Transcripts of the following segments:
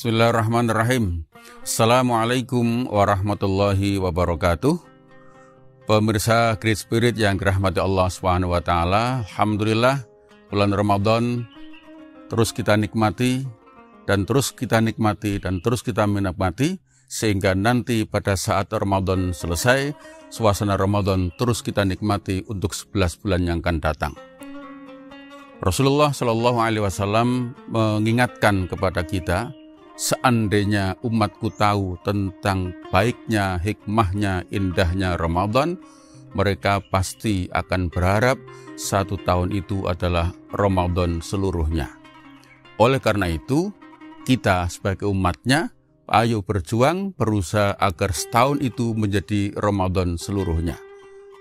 Bismillahirrahmanirrahim. Assalamualaikum warahmatullahi wabarakatuh. Pemirsa Great Spirit yang dirahmati Allah SWT, alhamdulillah bulan Ramadan terus kita nikmati dan terus kita menikmati sehingga nanti pada saat Ramadan selesai, suasana Ramadan terus kita nikmati untuk 11 bulan yang akan datang. Rasulullah Shallallahu Alaihi Wasallam mengingatkan kepada kita, seandainya umatku tahu tentang baiknya, hikmahnya, indahnya Ramadan, mereka pasti akan berharap satu tahun itu adalah Ramadan seluruhnya. Oleh karena itu, kita sebagai umatnya, ayo berjuang, berusaha agar setahun itu menjadi Ramadan seluruhnya.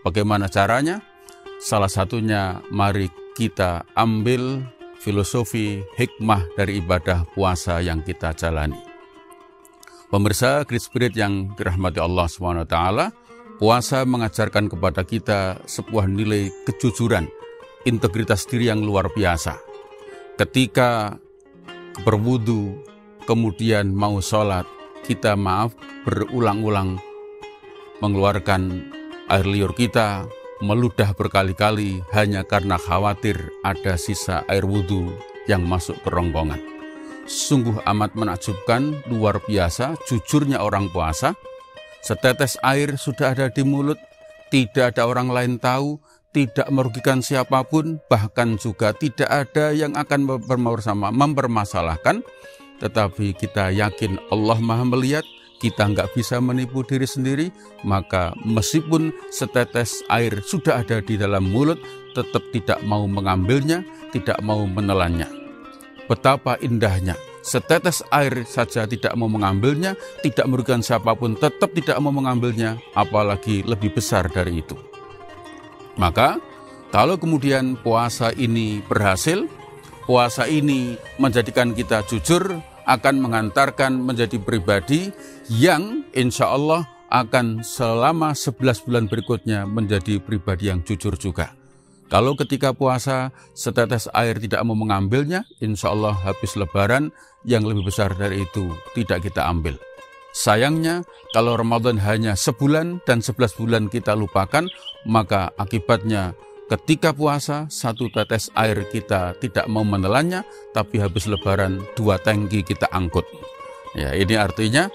Bagaimana caranya? Salah satunya, mari kita ambil filosofi hikmah dari ibadah puasa yang kita jalani. Pemirsa Great Spirit yang dirahmati Allah SWT, puasa mengajarkan kepada kita sebuah nilai kejujuran, integritas diri yang luar biasa. Ketika berwudu, kemudian mau sholat, kita berulang-ulang mengeluarkan air liur kita, meludah berkali-kali hanya karena khawatir ada sisa air wudhu yang masuk ke ronggongan. Sungguh amat menakjubkan, luar biasa jujurnya orang puasa. Setetes air sudah ada di mulut, tidak ada orang lain tahu, tidak merugikan siapapun, bahkan juga tidak ada yang akan mempermasalahkan. Tetapi kita yakin Allah Maha melihat, kita nggak bisa menipu diri sendiri, maka meskipun setetes air sudah ada di dalam mulut, tetap tidak mau mengambilnya, tidak mau menelannya. Betapa indahnya, setetes air saja tidak mau mengambilnya, tidak merugikan siapapun, tetap tidak mau mengambilnya, apalagi lebih besar dari itu. Maka, kalau kemudian puasa ini berhasil, puasa ini menjadikan kita jujur, akan mengantarkan menjadi pribadi yang insya Allah akan selama 11 bulan berikutnya menjadi pribadi yang jujur juga. Kalau ketika puasa setetes air tidak mau mengambilnya, insya Allah habis lebaran yang lebih besar dari itu tidak kita ambil. Sayangnya kalau Ramadan hanya sebulan dan 11 bulan kita lupakan, maka akibatnya ketika puasa, satu tetes air kita tidak mau menelannya, tapi habis lebaran 2 tangki kita angkut. Ya, ini artinya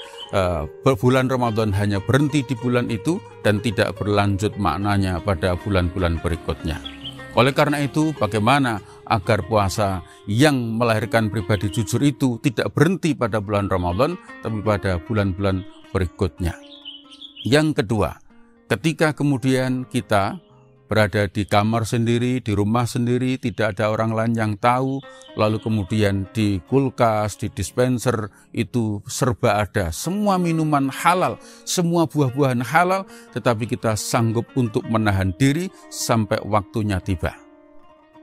bulan Ramadan hanya berhenti di bulan itu dan tidak berlanjut maknanya pada bulan-bulan berikutnya. Oleh karena itu, bagaimana agar puasa yang melahirkan pribadi jujur itu tidak berhenti pada bulan Ramadan, tapi pada bulan-bulan berikutnya. Yang kedua, ketika kemudian kita berada di kamar sendiri, di rumah sendiri, tidak ada orang lain yang tahu, lalu kemudian di kulkas, di dispenser, itu serba ada. Semua minuman halal, semua buah-buahan halal, tetapi kita sanggup untuk menahan diri sampai waktunya tiba.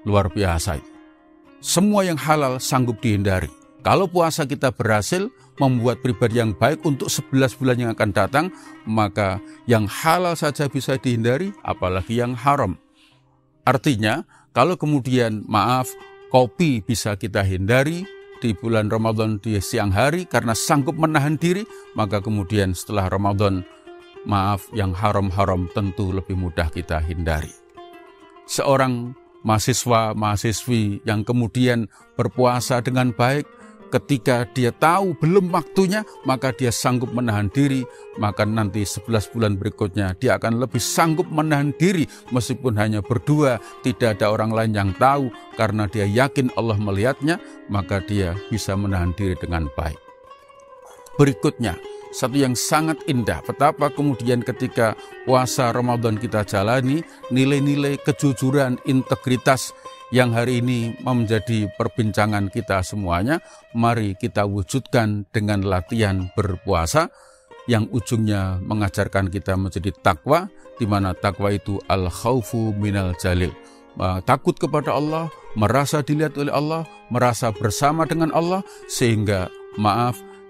Luar biasa. Semua yang halal sanggup dihindari. Kalau puasa kita berhasil membuat pribadi yang baik untuk 11 bulan yang akan datang, maka yang halal saja bisa dihindari, apalagi yang haram. Artinya, kalau kemudian kopi bisa kita hindari di bulan Ramadan di siang hari karena sanggup menahan diri, maka kemudian setelah Ramadan, yang haram-haram tentu lebih mudah kita hindari. Seorang mahasiswa-mahasiswi yang kemudian berpuasa dengan baik, ketika dia tahu belum waktunya, maka dia sanggup menahan diri, maka nanti 11 bulan berikutnya dia akan lebih sanggup menahan diri meskipun hanya berdua, tidak ada orang lain yang tahu, karena dia yakin Allah melihatnya, maka dia bisa menahan diri dengan baik. Berikutnya, satu yang sangat indah, betapa kemudian ketika puasa Ramadan kita jalani, nilai-nilai kejujuran, integritas yang hari ini menjadi perbincangan kita semuanya, mari kita wujudkan dengan latihan berpuasa yang ujungnya mengajarkan kita menjadi takwa, di mana takwa itu al-khaufu minal jalil. Takut kepada Allah, merasa dilihat oleh Allah, merasa bersama dengan Allah, sehingga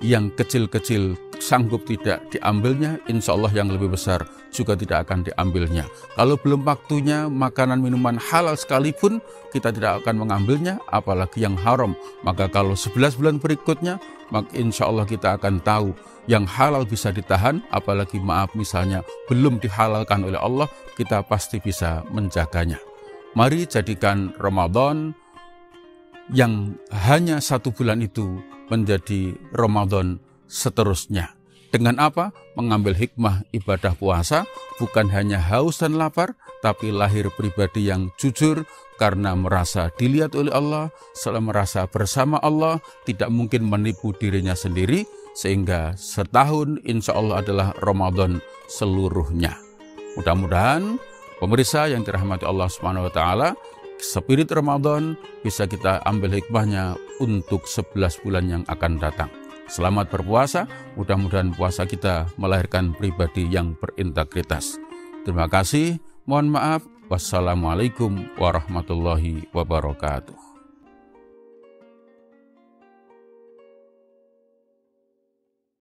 yang kecil-kecil sanggup tidak diambilnya, insya Allah yang lebih besar juga tidak akan diambilnya. Kalau belum waktunya makanan minuman halal sekalipun kita tidak akan mengambilnya, apalagi yang haram. Maka kalau 11 bulan berikutnya, maka insya Allah kita akan tahu yang halal bisa ditahan, apalagi misalnya belum dihalalkan oleh Allah, kita pasti bisa menjaganya. Mari jadikan Ramadan yang hanya 1 bulan itu menjadi Ramadan seterusnya. Dengan apa? Mengambil hikmah ibadah puasa, bukan hanya haus dan lapar, tapi lahir pribadi yang jujur karena merasa dilihat oleh Allah, selalu merasa bersama Allah, tidak mungkin menipu dirinya sendiri, sehingga setahun insya Allah adalah Ramadan seluruhnya. Mudah-mudahan pemirsa yang dirahmati Allah SWT, spirit Ramadan bisa kita ambil hikmahnya untuk 11 bulan yang akan datang. Selamat berpuasa, mudah-mudahan puasa kita melahirkan pribadi yang berintegritas. Terima kasih, mohon maaf. Wassalamualaikum warahmatullahi wabarakatuh.